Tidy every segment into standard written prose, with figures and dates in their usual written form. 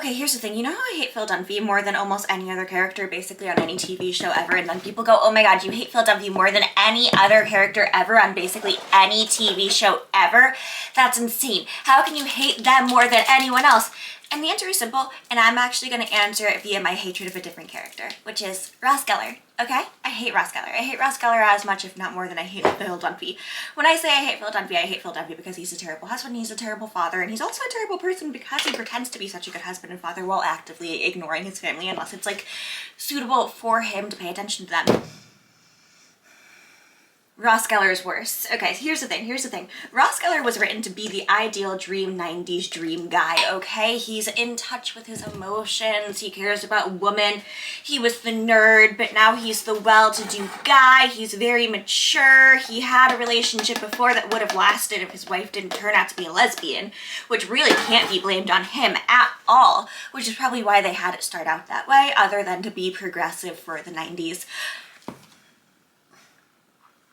Okay, here's the thing. You know how I hate Phil Dunphy more than almost any other character basically on any TV show ever, and then people go, oh my god, you hate Phil Dunphy more than any other character ever on basically any TV show ever? That's insane. How can you hate them more than anyone else? And the answer is simple, and I'm actually going to answer it via my hatred of a different character, which is Ross Geller, okay? I hate Ross Geller. I hate Ross Geller as much, if not more, than I hate Phil Dunphy. When I say I hate Phil Dunphy because he's a terrible husband, he's a terrible father, and he's also a terrible person because he pretends to be such a good husband and father while actively ignoring his family unless it's, like, suitable for him to pay attention to them. Ross Geller is worse. Okay, so here's the thing. Ross Geller was written to be the ideal dream 90s dream guy, okay? He's in touch with his emotions. He cares about women. He was the nerd, but now he's the well-to-do guy. He's very mature. He had a relationship before that would have lasted if his wife didn't turn out to be a lesbian, which really can't be blamed on him at all, which is probably why they had it start out that way, other than to be progressive for the 90s.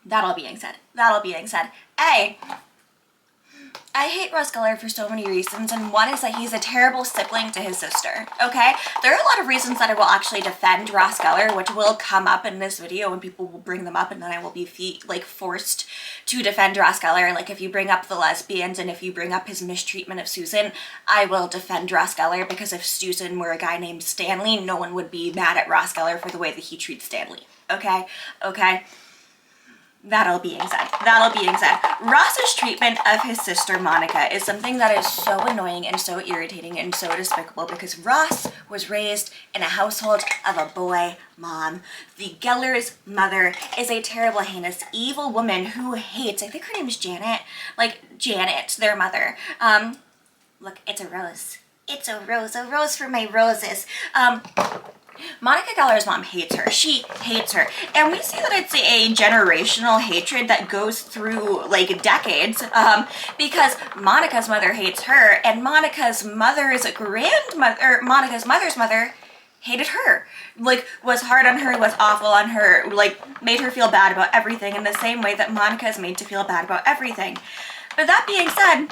That all being said, I hate Ross Geller for so many reasons, and one is that he's a terrible sibling to his sister, okay? There are a lot of reasons that I will actually defend Ross Geller, which will come up in this video and people will bring them up, and then I will be forced to defend Ross Geller. Like, if you bring up the lesbians and if you bring up his mistreatment of Susan, I will defend Ross Geller, because if Susan were a guy named Stanley, no one would be mad at Ross Geller for the way that he treats Stanley, okay? That all being said, Ross's treatment of his sister Monica is something that is so annoying and so irritating and so despicable, because Ross was raised in a household of a boy mom. The Geller's mother is a terrible, heinous, evil woman who hates, I think her name is Janet, Janet, their mother. Look, it's a rose. It's a rose for my roses. Monica Geller's mom hates her. She hates her. And we see that it's a generational hatred that goes through, like, decades, because Monica's mother hates her, and Monica's mother's mother hated her. Like, was hard on her, was awful on her, like, made her feel bad about everything in the same way that Monica is made to feel bad about everything. But that being said,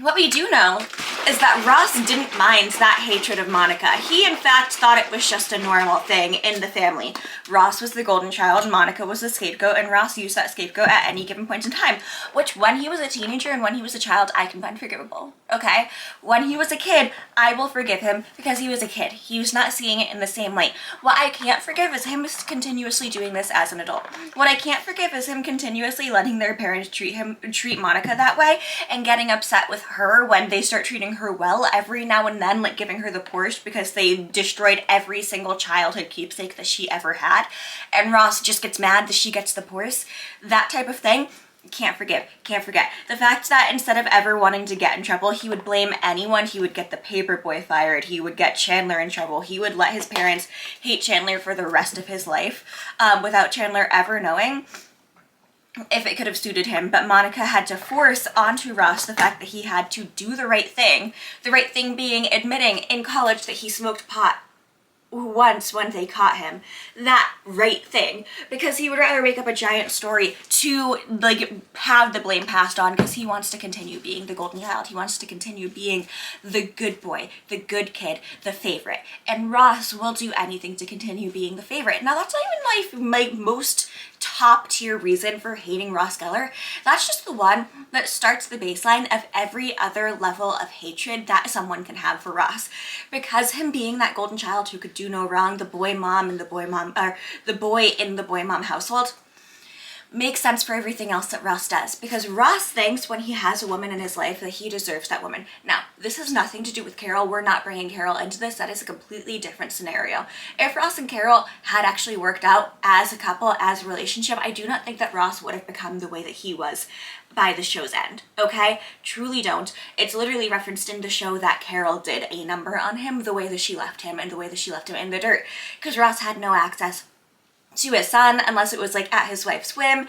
what we do know is that Ross didn't mind that hatred of Monica. He, in fact, thought it was just a normal thing in the family. Ross was the golden child, Monica was the scapegoat, and Ross used that scapegoat at any given point in time, which, when he was a teenager and when he was a child, I can find forgivable, okay? When he was a kid, I will forgive him because he was a kid. He was not seeing it in the same light. What I can't forgive is him continuously doing this as an adult. What I can't forgive is him continuously letting their parents treat Monica that way and getting upset with her when they start treating her well every now and then, like giving her the Porsche because they destroyed every single childhood keepsake that she ever had, and Ross just gets mad that she gets the Porsche. That type of thing, can't forget. The fact that instead of ever wanting to get in trouble, he would blame anyone. He would get the paperboy fired. He would get Chandler in trouble. He would let his parents hate Chandler for the rest of his life, without Chandler ever knowing if it could have suited him. But Monica had to force onto Ross the fact that he had to do the right thing being admitting in college that he smoked pot once when they caught him. That right thing, because he would rather make up a giant story to, like, have the blame passed on, because he wants to continue being the golden child. He wants to continue being the good boy, the good kid, the favorite, and Ross will do anything to continue being the favorite. Now, that's not even my most top tier reason for hating Ross Geller. That's just the one that starts the baseline of every other level of hatred that someone can have for Ross, because him being that golden child who could do no wrong, the boy in the boy mom household, makes sense for everything else that Ross does, because Ross thinks when he has a woman in his life that he deserves that woman. Now, this has nothing to do with Carol. We're not bringing Carol into this. That is a completely different scenario. If Ross and Carol had actually worked out as a couple, as a relationship, I do not think that Ross would have become the way that he was by the show's end, okay? Truly don't. It's literally referenced in the show that Carol did a number on him, the way that she left him and the way that she left him in the dirt, because Ross had no access to his son unless it was, like, at his wife's whim.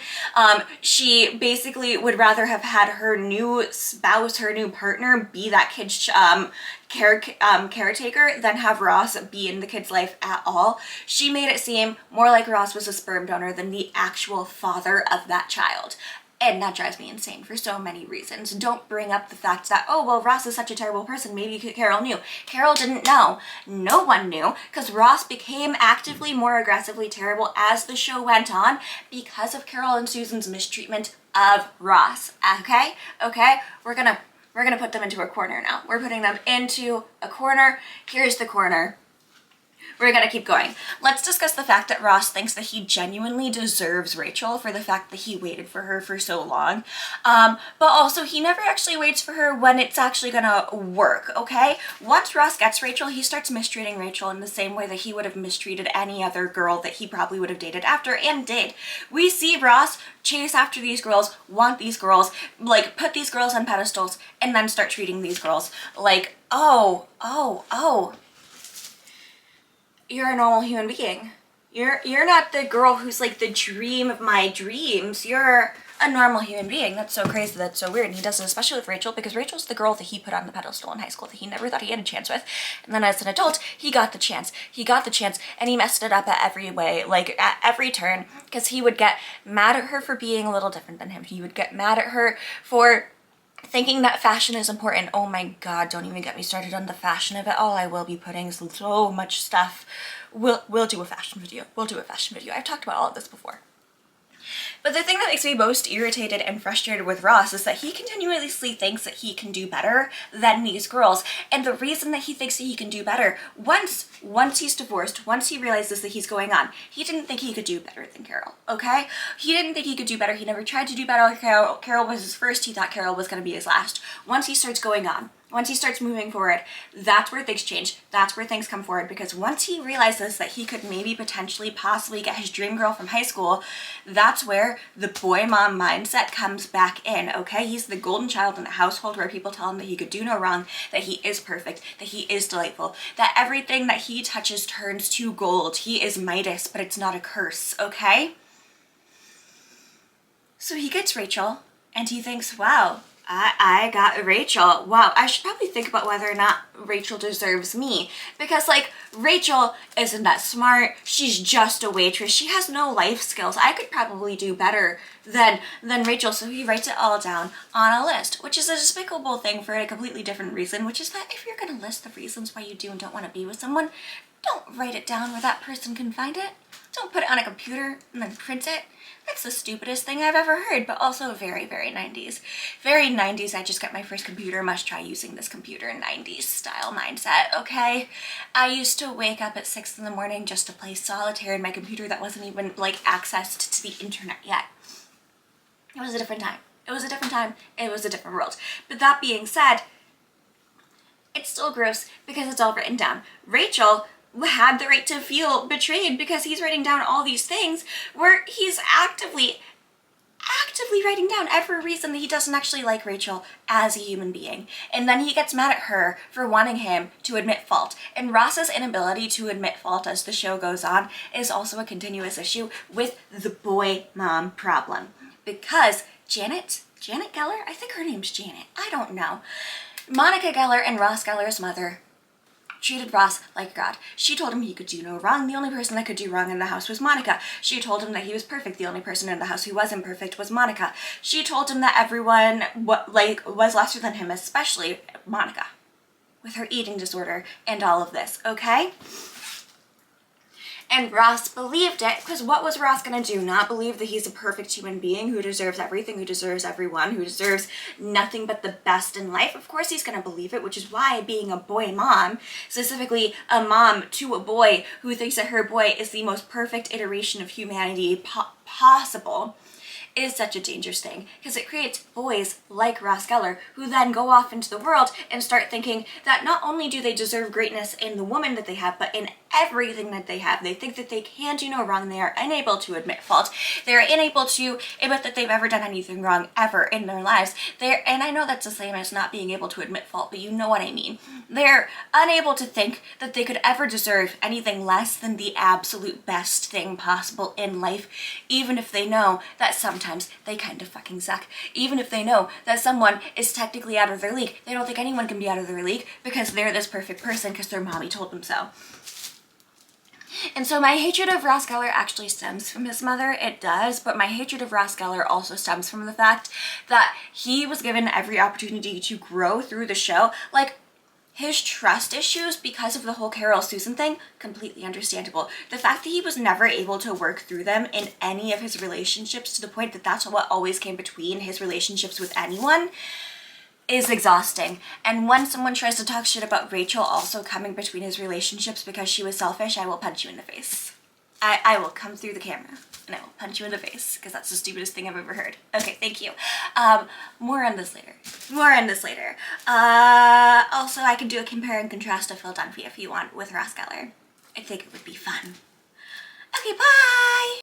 She basically would rather have had her new spouse, her new partner, be that kid's caretaker than have Ross be in the kid's life at all. She made it seem more like Ross was a sperm donor than the actual father of that child. And that drives me insane for so many reasons. Don't bring up the fact that, oh, well, Ross is such a terrible person. Maybe Carol knew. Carol didn't know. No one knew, because Ross became actively more aggressively terrible as the show went on because of Carol and Susan's mistreatment of Ross. Okay? Okay? We're gonna put them into a corner now. We're putting them into a corner. Here's the corner. We're gonna keep going. Let's discuss the fact that Ross thinks that he genuinely deserves Rachel for the fact that he waited for her for so long. But also he never actually waits for her when it's actually gonna work, okay? Once Ross gets Rachel, he starts mistreating Rachel in the same way that he would have mistreated any other girl that he probably would have dated after, and did. We see Ross chase after these girls, want these girls, like put these girls on pedestals, and then start treating these girls like, oh, you're a normal human being. You're not the girl who's like the dream of my dreams. You're a normal human being. That's so crazy. That's so weird. And he does it especially with Rachel, because Rachel's the girl that he put on the pedestal in high school that he never thought he had a chance with. And then as an adult, he got the chance. He got the chance, and he messed it up at every way, like at every turn, because he would get mad at her for being a little different than him. He would get mad at her for thinking that fashion is important. Oh my god, don't even get me started on the fashion of it all. I will be putting so much stuff. We'll do a fashion video. We'll do a fashion video. I've talked about all of this before. But the thing that makes me most irritated and frustrated with Ross is that he continuously thinks that he can do better than these girls. And the reason that he thinks that he can do better, once he's divorced, once he realizes that he's going on, he didn't think he could do better than Carol, okay? He didn't think he could do better. He never tried to do better with Carol. Carol was his first. He thought Carol was going to be his last. Once he starts going on, once he starts moving forward, that's where things change. That's where things come forward, because once he realizes that he could maybe potentially possibly get his dream girl from high school, that's where the boy mom mindset comes back in, okay? He's the golden child in a household where people tell him that he could do no wrong, that he is perfect, that he is delightful, that everything that he touches turns to gold. He is Midas, but it's not a curse, okay? So he gets Rachel, and he thinks, wow, I got Rachel. Wow, I should probably think about whether or not Rachel deserves me. Because, like, Rachel isn't that smart. She's just a waitress. She has no life skills. I could probably do better than Rachel. So he writes it all down on a list, which is a despicable thing for a completely different reason, which is that if you're going to list the reasons why you do and don't want to be with someone, don't write it down where that person can find it. Don't put it on a computer and then print it. That's the stupidest thing I've ever heard, but also very, very 90s. Very 90s, I just got my first computer, must try using this computer, 90s style mindset, okay? I used to wake up at 6 in the morning just to play solitaire in my computer that wasn't even, like, accessed to the internet yet. It was a different time. It was a different time. It was a different world. But that being said, it's still gross because it's all written down. Rachel had the right to feel betrayed because he's writing down all these things where he's actively writing down every reason that he doesn't actually like Rachel as a human being. And then he gets mad at her for wanting him to admit fault. And Ross's inability to admit fault as the show goes on is also a continuous issue with the boy mom problem. Because Janet Geller? I think her name's Janet. I don't know. Monica Geller and Ross Geller's mother treated Ross like God. She told him he could do no wrong. The only person that could do wrong in the house was Monica. She told him that he was perfect. The only person in the house who wasn't perfect was Monica. She told him that everyone was lesser than him, especially Monica, with her eating disorder and all of this, okay? And Ross believed it, because what was Ross gonna do? Not believe that he's a perfect human being who deserves everything, who deserves everyone, who deserves nothing but the best in life? Of course he's gonna believe it, which is why being a boy mom, specifically a mom to a boy who thinks that her boy is the most perfect iteration of humanity possible, is such a dangerous thing, because it creates boys like Ross Geller who then go off into the world and start thinking that not only do they deserve greatness in the woman that they have, but in everything that they have. They think that they can do no wrong. They are unable to admit fault. They are unable to admit that they've ever done anything wrong ever in their lives. And I know that's the same as not being able to admit fault, but you know what I mean. They're unable to think that they could ever deserve anything less than the absolute best thing possible in life, even if they know that sometimes they kind of fucking suck. Even if they know that someone is technically out of their league. They don't think anyone can be out of their league because they're this perfect person because their mommy told them so. And so my hatred of Ross Geller actually stems from his mother. It does, but my hatred of Ross Geller also stems from the fact that he was given every opportunity to grow through the show. Like, his trust issues because of the whole Carol Susan thing, completely understandable. The fact that he was never able to work through them in any of his relationships, to the point that that's what always came between his relationships with anyone, is exhausting. And when someone tries to talk shit about Rachel also coming between his relationships because she was selfish, I will punch you in the face. I will come through the camera and I will punch you in the face because that's the stupidest thing I've ever heard. Okay, thank you. More on this later. Also, I can do a compare and contrast of Phil Dunphy if you want with Ross Geller. I think it would be fun. Okay, bye!